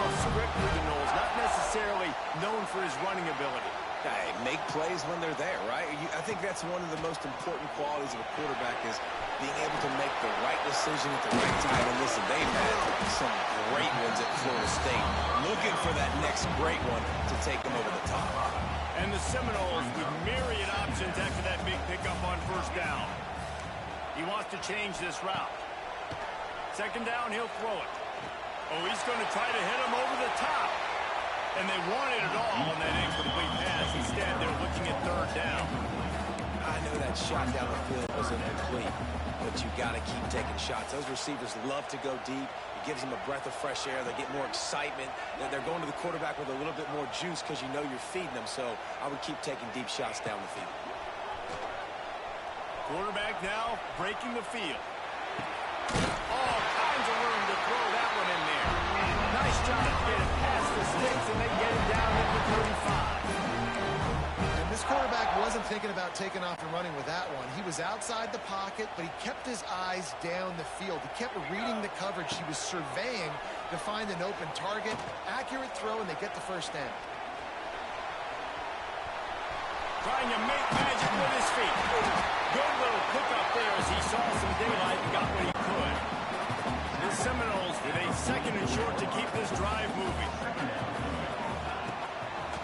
nondescript with the Noles, not necessarily known for his running ability. Hey, make plays when they're there, right? I think that's one of the most important qualities of a quarterback is being able to make the right decision at the right time. And listen, they've had some great ones at Florida State. Looking for that next great one to take them over the top. And the Seminoles with myriad options after that big pickup on first down. He wants to change this route. Second down, he'll throw it. Oh, he's going to try to hit him over the top. And they wanted it all on that incomplete pass. Instead, they're looking at third down. I know that shot down the field was incomplete, but you got to keep taking shots. Those receivers love to go deep. It gives them a breath of fresh air. They get more excitement. They're going to the quarterback with a little bit more juice because you know you're feeding them. So I would keep taking deep shots down the field. Quarterback now breaking the field. All kinds of room to throw that one in there. Nice job to get it past the sticks, and they get it down at the 35. And this quarterback wasn't thinking about taking off and running with that one. He was outside the pocket, but he kept his eyes down the field. He kept reading the coverage. He was surveying to find an open target. Accurate throw, and they get the first down. Trying to make magic with his feet. Good little pickup there as he saw some daylight and got what he could. The Seminoles with a second and short to keep this drive moving.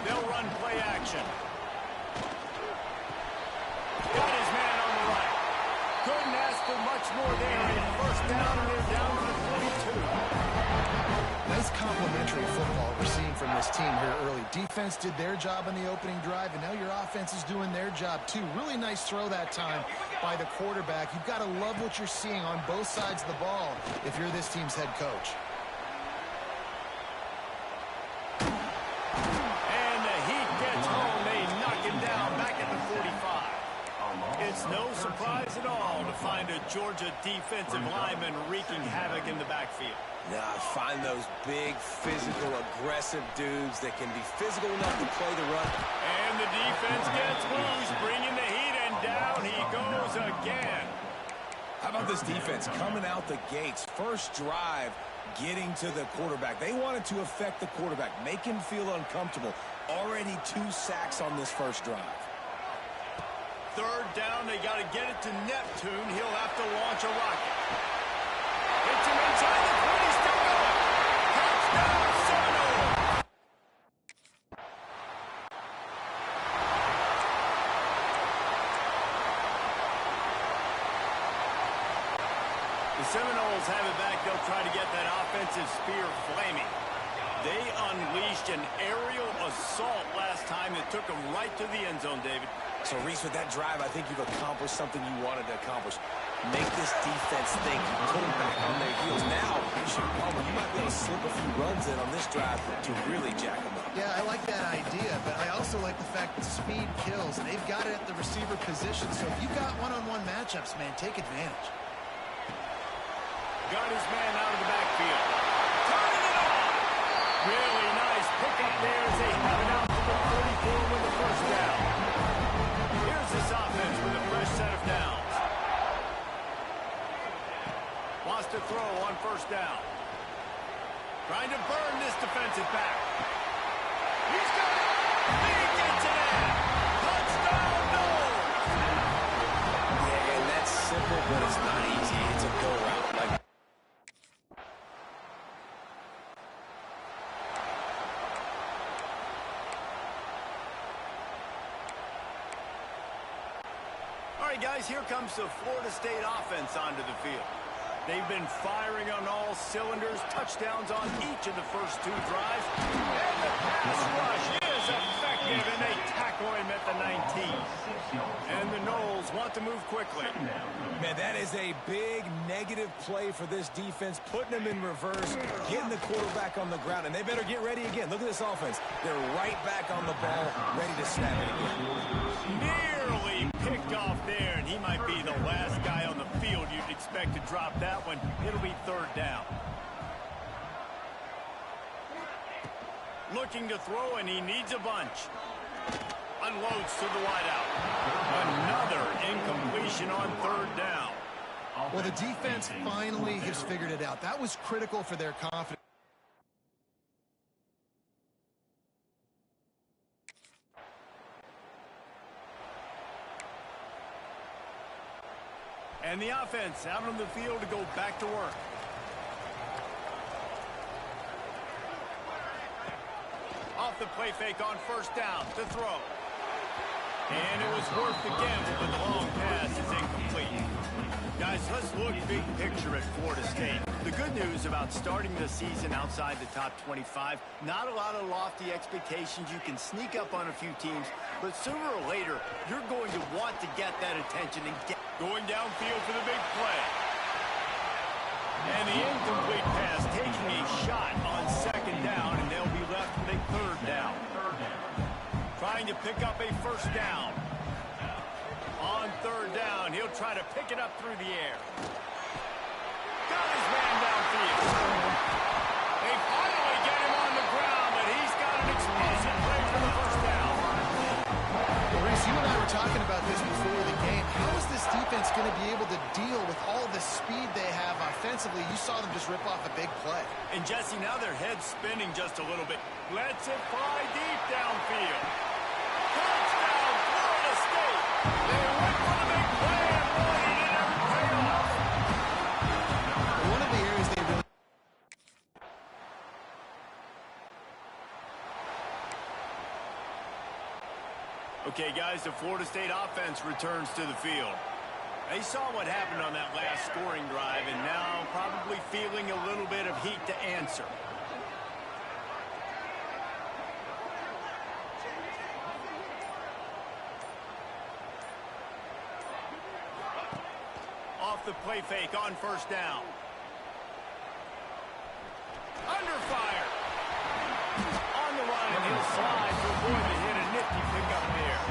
They'll run play action. Got his man on the right. Couldn't ask for much more there. And first down, and they're down to the 22. Nice complementary football we're seeing from this team here early. Defense did their job on the opening drive, and now your offense is doing their job too. Really nice throw that time by the quarterback. You've got to love what you're seeing on both sides of the ball if you're this team's head coach. And the Heat gets home. They knock him down back at the 45. It's no surprise at all to find a Georgia defensive lineman wreaking havoc in the backfield. Now, I find those big, physical, aggressive dudes that can be physical enough to play the run. And the defense gets loose, bringing the Heat, and down he goes again. How about this defense coming out the gates? First drive, getting to the quarterback. They wanted to affect the quarterback, make him feel uncomfortable. Already 2 sacks on this first drive. Third down, they got to get it to Neptune. He'll have to launch a rocket. It's him inside the 20, still going. Touchdown, Seminoles. The Seminoles have it back. They'll try to get that offensive spear flaming. They unleashed an aerial assault last time that took them right to the end zone, David. So, Reese, with that drive, I think you've accomplished something you wanted to accomplish. Make this defense think. You put them back on their heels. Now, you might be able to slip a few runs in on this drive to really jack them up. Yeah, I like that idea, but I also like the fact that speed kills, and they've got it at the receiver position. So if you've got one-on-one matchups, man, take advantage. Got his man out of the backfield. Turning it on. Really nice pickup there as they have it out to the 34 with the first down. Here's this offense with a fresh set of downs. Wants to throw on first down. Trying to burn this defensive back. He's got it. He gets it in. Touchdown, Noles. Yeah, and that's simple, but it's not easy. It's a go route. All right, guys, here comes the Florida State offense onto the field. They've been firing on all cylinders, touchdowns on each of the first 2 drives. And the pass rush is effective, and they tackle him at the 19. And the Noles want to move quickly. Man, that is a big negative play for this defense, putting them in reverse, getting the quarterback on the ground, and they better get ready again. Look at this offense. They're right back on the ball, ready to snap it again. Nearly picked off there, and he might be the last guy on the field you'd expect to drop that one. It'll be third down. Looking to throw, and he needs a bunch. Unloads to the wideout. Another incompletion on third down. Well, the defense finally has figured it out. That was critical for their confidence. And the offense out on the field to go back to work. Off the play fake on first down to throw. And it was worth the gamble, but the long pass is incomplete. Guys, let's look big picture at Florida State. The good news about starting the season outside the top 25, not a lot of lofty expectations. You can sneak up on a few teams, but sooner or later, you're going to want to get that attention and get going downfield for the big play. And the incomplete pass taking a shot on second down, and they'll be left with a third down. Trying to pick up a first down. On third down, he'll try to pick it up through the air. Got his man downfield. They finally get him on the ground, but he's got an explosive play for the first down. Reese, you and I were talking about this before the game. How is this defense going to be able to deal with all the speed they have offensively? You saw them just rip off a big play. And Jesse, now their head's spinning just a little bit. Lets it fly deep downfield. Touchdown, Florida State. They went for the big play, and boy, it didn't pay off. One of the areas they really... Okay, guys, the Florida State offense returns to the field. They saw what happened on that last scoring drive, and now probably feeling a little bit of heat to answer. Off the play fake on first down. Under fire. On the run, and he'll slide to avoid the hit. A nifty pickup there.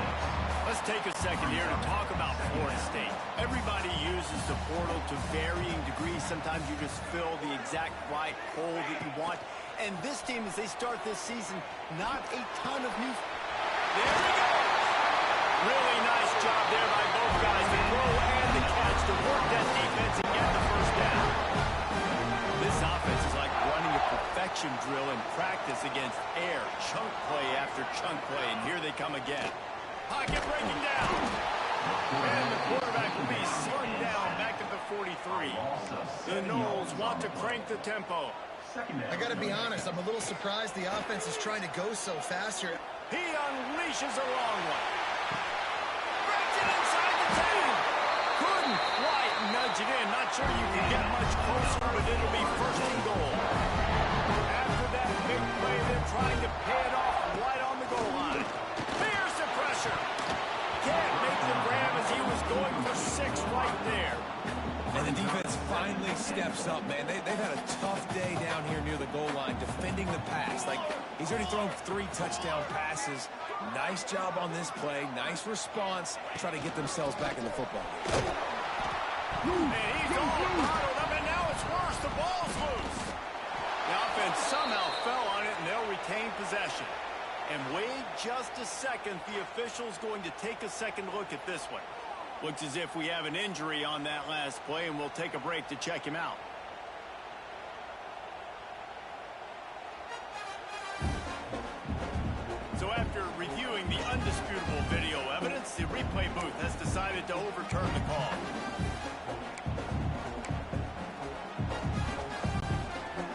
Let's take a second here to talk about Florida State. Everybody uses the portal to varying degrees. Sometimes you just fill the exact right hole that you want. And this team, as they start this season, not a ton of new... There we go! Really nice job there by both guys, the throw and the catch, to work that defense and get the first down. This offense is like running a perfection drill in practice against air. Chunk play after chunk play, and here they come again. Pocket breaking down. And the quarterback will be slung down back at the 43. The Noles want to crank the tempo. I got to be honest, I'm a little surprised the offense is trying to go so fast here. He unleashes a long one. Breaks it inside the 10. Couldn't quite nudge it in. Not sure you can get much closer, but it'll be first and goal. After that big play, they're trying to pay it off right on the goal line. Fierce the pressure. Can't make the grab as he was going for 6 right there. And the defense finally steps up, man. They've had a tough day down here near the goal line defending the pass. Like, he's already thrown 3 touchdown passes. Nice job on this play. Nice response. Try to get themselves back in the football game. And he's all bottled up, and now it's worse. The ball's loose. The offense somehow fell on it, and they'll retain possession. And wait just a second. The official's going to take a second look at this one. Looks as if we have an injury on that last play, and we'll take a break to check him out. So after reviewing the undisputable video evidence, the replay booth has decided to overturn the call.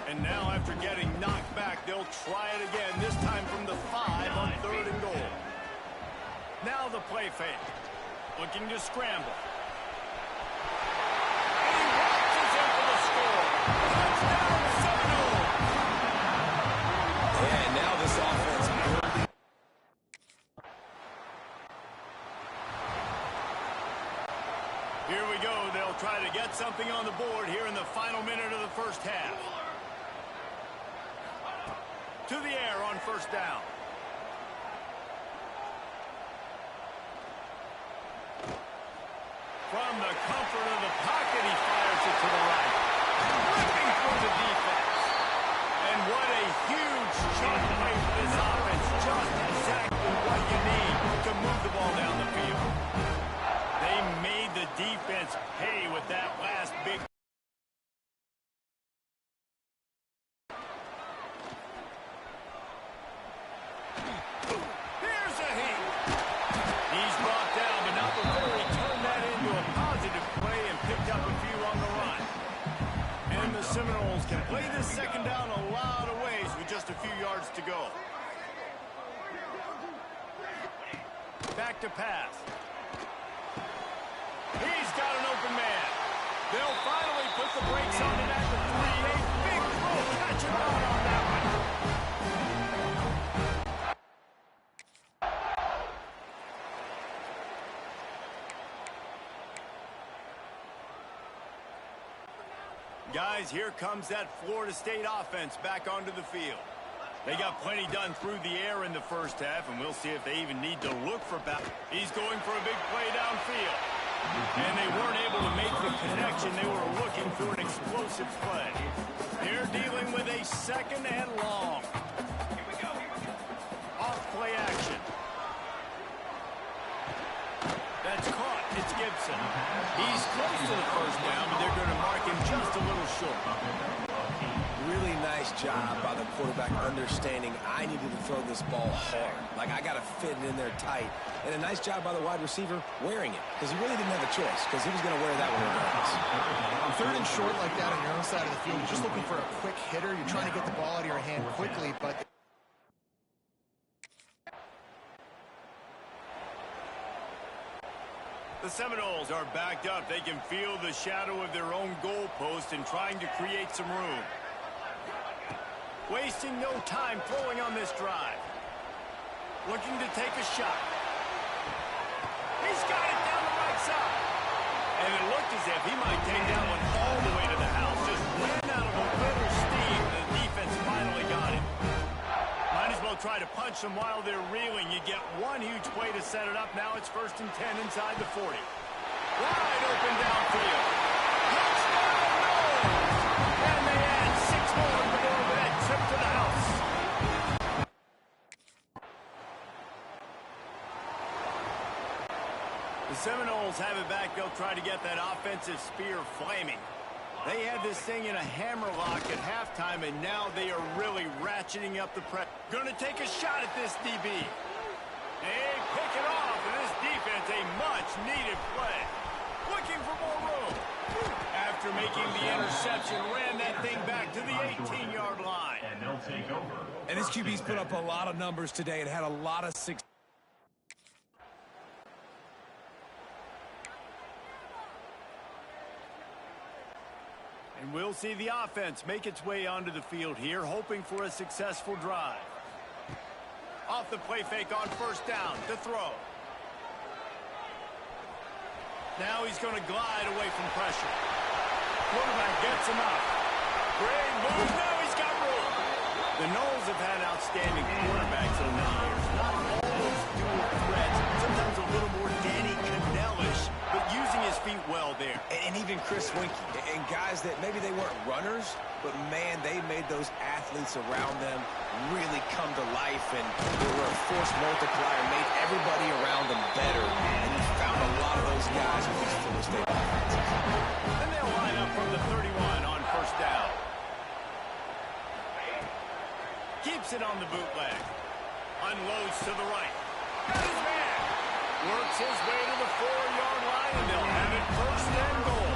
And now after getting knocked back, they'll try it again, this time from the 5 on 3rd and goal. Now the play fake. Looking to scramble. And he watches in for the score. Touchdown, Seminoles. And now this offense building. Here we go. They'll try to get something on the board here in the final minute of the first half. To the air on first down. From the comfort of the pocket, he fires it to the right. Ripping through the defense. And what a huge chunk play for this offense. Just exactly what you need to move the ball down the field. They made the defense pay with that last big. Here's a hit. He's brought down, but not before he turned that into a positive play and picked Seminoles can play this second down a lot of ways with just a few yards to go. Back to pass. He's got an open man. They'll finally put the brakes on him at the 3. A big throw. Catch and run on that one. Guys, here comes that Florida State offense back onto the field. They got plenty done through the air in the first half, and we'll see if they even need to look for back. He's going for a big play downfield. And they weren't able to make the connection. They were looking for an explosive play. They're dealing with a second and long. Off play action. That's caught. It's Gibson. He's close to the first down, but they're going to mark him just a little short. Really nice job by the quarterback understanding I needed to throw this ball hard. Like, I got to fit it in there tight. And a nice job by the wide receiver wearing it, because he really didn't have a choice, because he was going to wear that one regardless. On third and short like that on your own side of the field, you're just looking for a quick hitter. You're trying to get the ball out of your hand quickly, but... The Seminoles are backed up. They can feel the shadow of their own goalpost and trying to create some room. Wasting no time throwing on this drive. Looking to take a shot. He's got it down the right side. And it looked as if he might take that one all the way to the house. Just ran out of a little steam. The defense finally got it. Might as well try to punch them while they're reeling. You get one huge play to set it up. Now it's 1st and 10 inside the 40. Wide open downfield. Touchdown, Noles! And they add 6 more to go with that trip to the house. The Seminoles have it back. They'll try to get that offensive spear flaming. They had this thing in a hammerlock at halftime, and now they are really ratcheting up the press. Going to take a shot at this DB. They pick it off, and this defense, a much-needed play. Looking for more room. After making the interception, ran that thing back to the 18-yard line. And they'll take over. And this QB's put up a lot of numbers today and had a lot of success. And we'll see the offense make its way onto the field here, hoping for a successful drive. Off the play fake on 1st down to throw. Now he's going to glide away from pressure. Quarterback gets him up. Great move. Now he's got room. The Noles have had outstanding quarterbacks over the years. Not always dual threats. Sometimes a little more Danny Cannellish, but using his feet well there. And even Chris Winkie. And guys that maybe they weren't runners, but, man, they made those athletes around them really come to life, and they were a force multiplier, made everybody around them better. And you found a lot of those guys with these Florida State offenses. And they'll line up from the 31 on 1st down. Keeps it on the bootleg. Unloads to the right. Got his man. Works his way to the 4-yard line, and they'll have it 1st and goal.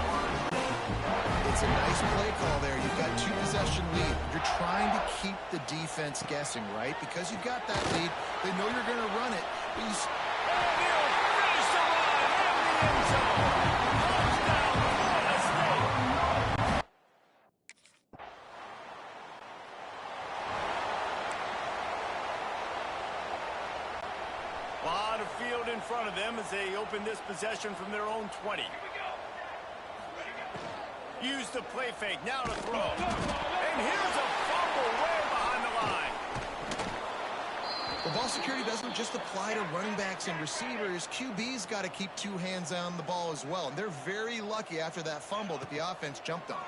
It's a nice play call there. You've got 2-possession lead. You're trying to keep the defense guessing, right? Because you've got that lead. They know you're going to run it. But you... And he'll finish the run in the end zone. Touchdown, Florida State. A lot of field in front of them as they open this possession from their own 20. Use the play fake, now to throw. And here's a fumble way behind the line. Well, ball security doesn't just apply to running backs and receivers. QB's got to keep 2 hands on the ball as well. And they're very lucky after that fumble that the offense jumped on.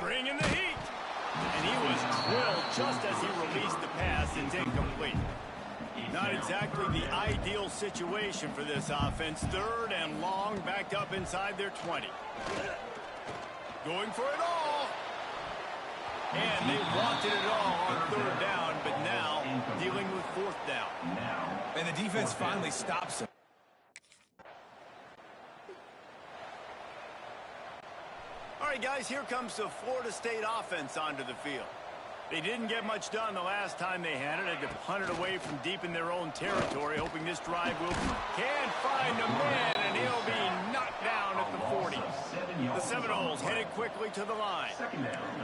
Bringing the heat. And he was drilled just as he released the pass. It's incomplete. Not exactly the ideal situation for this offense. 3rd and long, backed up inside their 20. Going for it all. And they wanted it all on 3rd down, but now dealing with 4th down. And the defense finally stops him. right, guys, here comes the Florida State offense onto the field. They didn't get much done the last time they had it. Had to punt it away from deep in their own territory, hoping this drive can find a man, and he'll be knocked down at the 40. The Seminoles headed quickly to the line.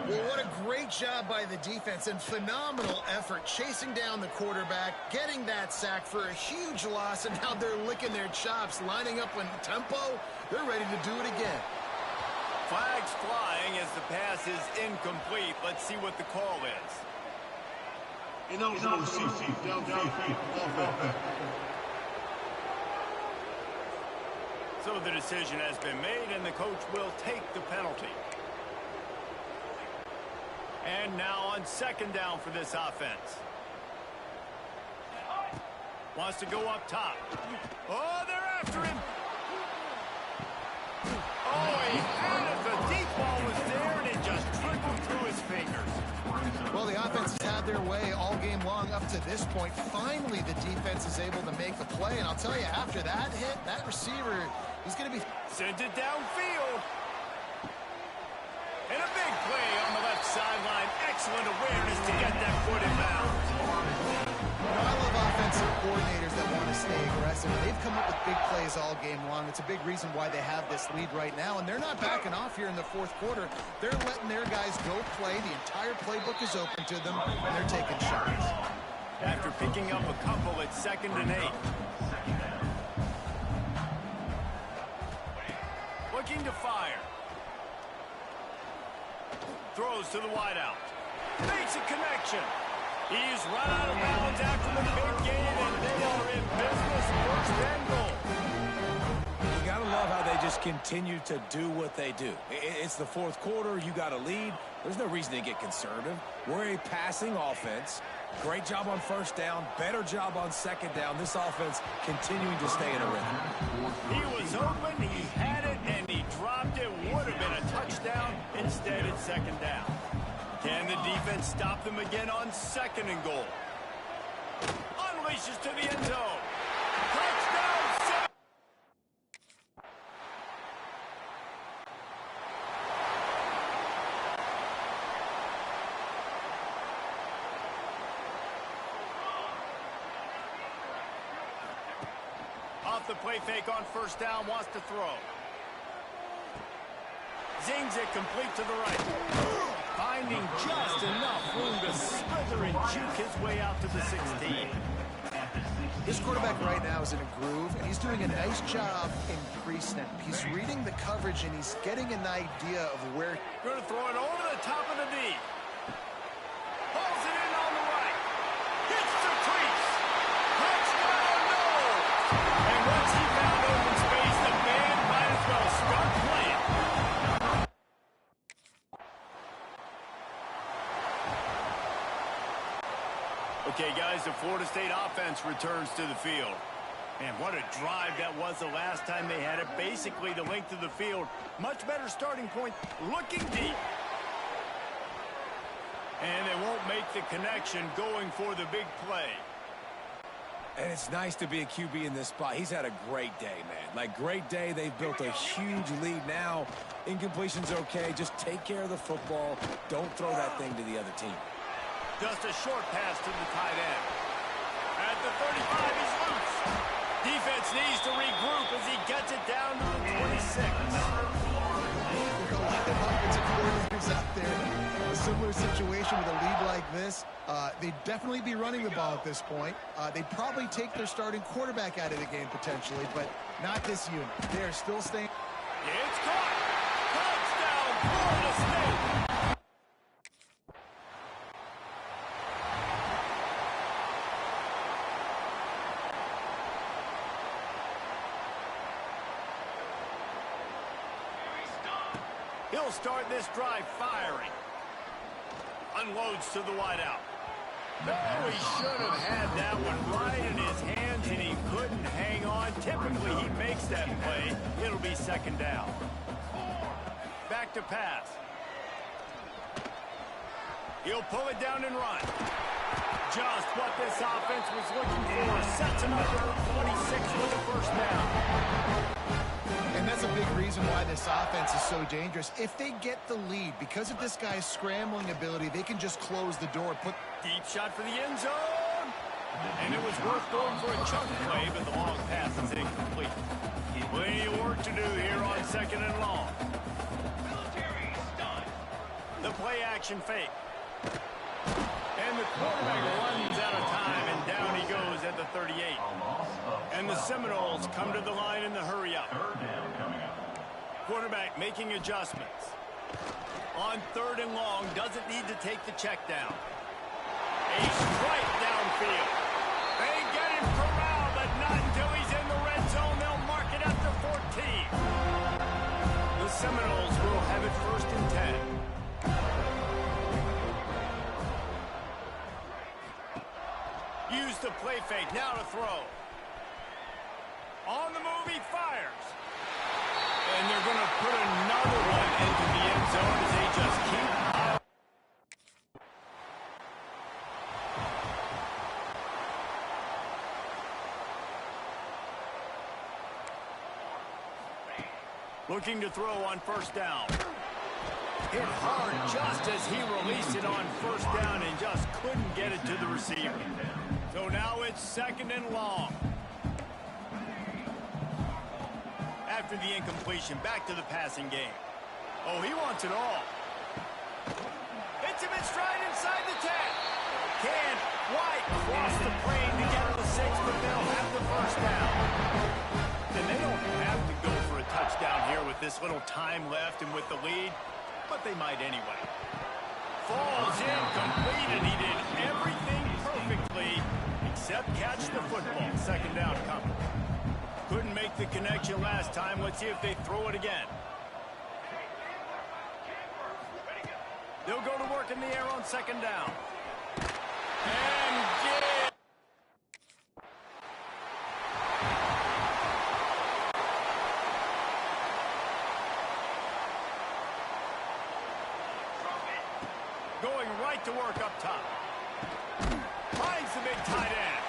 Well, what a great job by the defense and phenomenal effort chasing down the quarterback, getting that sack for a huge loss, and now they're licking their chops, lining up in tempo. They're ready to do it again. Flags flying as the pass is incomplete. Let's see what the call is. Ineligible receiver, downfield, offense. So the decision has been made, and the coach will take the penalty. And now on second down for this offense. Wants to go up top. Oh, they're after him. Oh, he had it. The deep ball was there, and it just trickled through his fingers. Well, the offense has had their way all game long up to this point. Finally, the defense is able to make the play, and I'll tell you, after that hit, that receiver, he's going to be... Sent it downfield. And a big play on the left sideline. Excellent awareness to get that foot in bounds. You know, I love offensive coordinators that want to stay aggressive. They've come up with big plays all game long. It's a big reason why they have this lead right now, and they're not backing off here in the fourth quarter. They're letting their guys go play. The entire playbook is open to them, and they're taking shots. After picking up a couple at 2nd and 8. Looking to fire. Throws to the wideout. Makes a connection. He's run out of bounds after the big game, and they are in business. First and goal. You got to love how they just continue to do what they do. It's the fourth quarter. You got a lead. There's no reason to get conservative. We're a passing offense. Great job on first down. Better job on second down. This offense continuing to stay in a rhythm. He was open, he had it, and he dropped it. Would have been a touchdown. Instead, it's second down. Can the defense stop them again on 2nd and goal? Unleashes to the end zone. Touchdown! Off the play fake on first down, wants to throw. Zings it complete to the right. Finding just enough room to slither and juke his way out to the 16. This quarterback right now is in a groove, and he's doing a nice job in pre-snap. He's reading the coverage, and he's getting an idea of where... Going to throw it over the top of the knee. Pulls it in on the right. Hits the crease. Touchdown, no! And once he found open space, the band might as well start playing. Okay, guys, the Florida State offense returns to the field. And what a drive that was the last time they had it. Basically the length of the field. Much better starting point. Looking deep. And they won't make the connection going for the big play. And it's nice to be a QB in this spot. He's had a great day, man. Like, great day. They've built a huge lead now. Incompletion's okay. Just take care of the football. Don't throw that thing to the other team. Just a short pass to the tight end. At the 35, he's loose. Defense needs to regroup as he gets it down to the 26. There are a lot of offensive coordinators out there. A similar situation with a lead like this. They'd definitely be running the ball at this point. They'd probably take their starting quarterback out of the game potentially, but not this unit. They are still staying. It's caught. Touchdown, Florida State. He'll start this drive firing. Unloads to the wideout. No, he should have had that one right in his hands, and he couldn't hang on. Typically, he makes that play. It'll be second down. Back to pass. He'll pull it down and run. Just what this offense was looking for. Sets him up at the 26 with the first down. And And that's a big reason why this offense is so dangerous. If they get the lead, because of this guy's scrambling ability, they can just close the door. Deep shot for the end zone. And it was worth going for a chunk play, but the long pass is incomplete. Plenty of work to do here on 2nd and long. The play action fake. And the quarterback runs out of time, and down he goes at the 38. And the Seminoles come to the line in the hurry up. Quarterback making adjustments. On 3rd and long, doesn't need to take the check down. A strike downfield. They get him corralled, but not until he's in the red zone. They'll mark it at the 14. The Seminoles will have it 1st and 10. Use the play fake, now to throw. On the move, he fires. And they're going to put another one into the end zone as they just keep out. Looking to throw on 1st down. Hit hard just as he released it on 1st down and just couldn't get it to the receiver. So now it's 2nd and long. After the incompletion, back to the passing game. Oh, he wants it all. Hits him in stride inside the 10. Can White cross the plane to get to the 6, but they'll have the 1st down. And they don't have to go for a touchdown here with this little time left and with the lead, but they might anyway. Falls incomplete, and he did everything perfectly except catch the football. 2nd down coming. Couldn't make the connection last time. Let's see if they throw it again. They'll go to work in the air on 2nd down. And get it. Going right to work up top. Finds the big tight end.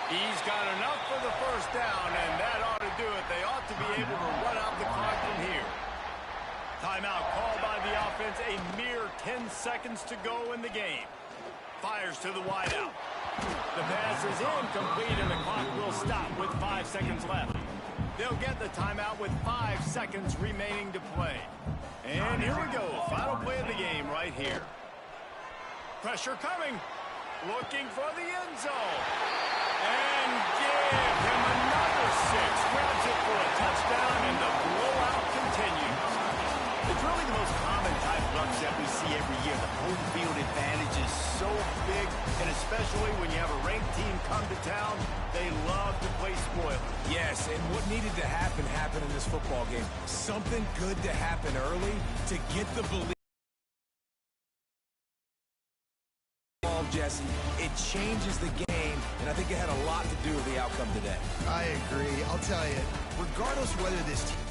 He's got enough for the 1st down, and that ought to do it. They ought to be able to run out the clock from here. Timeout called by the offense. A mere 10 seconds to go in the game. Fires to the wideout. The pass is incomplete, and the clock will stop with 5 seconds left. They'll get the timeout with 5 seconds remaining to play. And here we go. Final play of the game right here. Pressure coming. Looking for the end zone. And give him another 6. Grabs it for a touchdown, and the blowout continues. It's really the most common type of upset we see every year. The home field advantage is so big, and especially when you have a ranked team come to town, they love to play spoiler. Yes, and what needed to happen happened in this football game. Something good to happen early to get the belief. Jesse, it changes the game, and I think it had a lot to do with the outcome today. I agree. I'll tell you, regardless whether this team